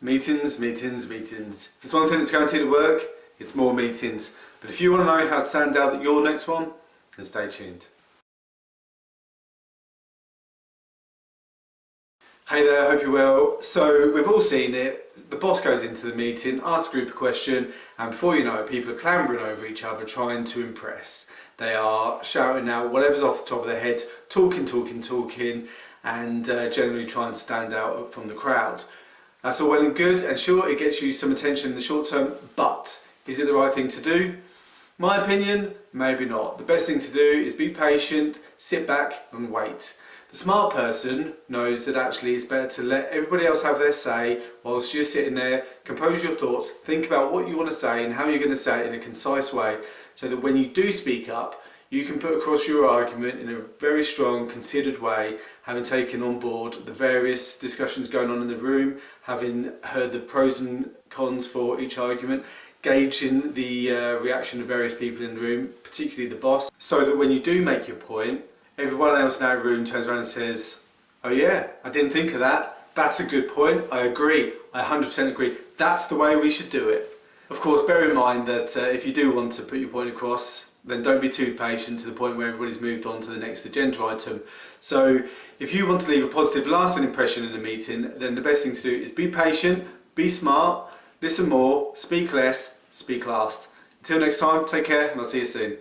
Meetings, meetings, meetings. If there's one thing that's guaranteed at work, it's more meetings. But if you want to know how to stand out at your next one, then stay tuned. Hey there, hope you're well. So we've all seen it. The boss goes into the meeting, asks the group a question, and before you know it, people are clambering over each other trying to impress. They are shouting out whatever's off the top of their head, talking, and generally trying to stand out from the crowd. That's all well and good, and sure, it gets you some attention in the short term, but is it the right thing to do? My opinion, maybe not. The best thing to do is be patient, sit back and wait. The smart person knows that actually it's better to let everybody else have their say whilst you're sitting there, compose your thoughts, think about what you want to say and how you're going to say it in a concise way, so that when you do speak up, you can put across your argument in a very strong, considered way, having taken on board the various discussions going on in the room, having heard the pros and cons for each argument, gauging the reaction of various people in the room, particularly the boss, so that when you do make your point, everyone else in that room turns around and says, "Oh yeah, I didn't think of that. That's a good point. I agree. I 100% agree. That's the way we should do it." Of course, bear in mind that if you do want to put your point across, then don't be too patient to the point where everybody's moved on to the next agenda item. So if you want to leave a positive lasting impression in a meeting, then the best thing to do is be patient, be smart, listen more, speak less, speak last. Until next time, take care and I'll see you soon.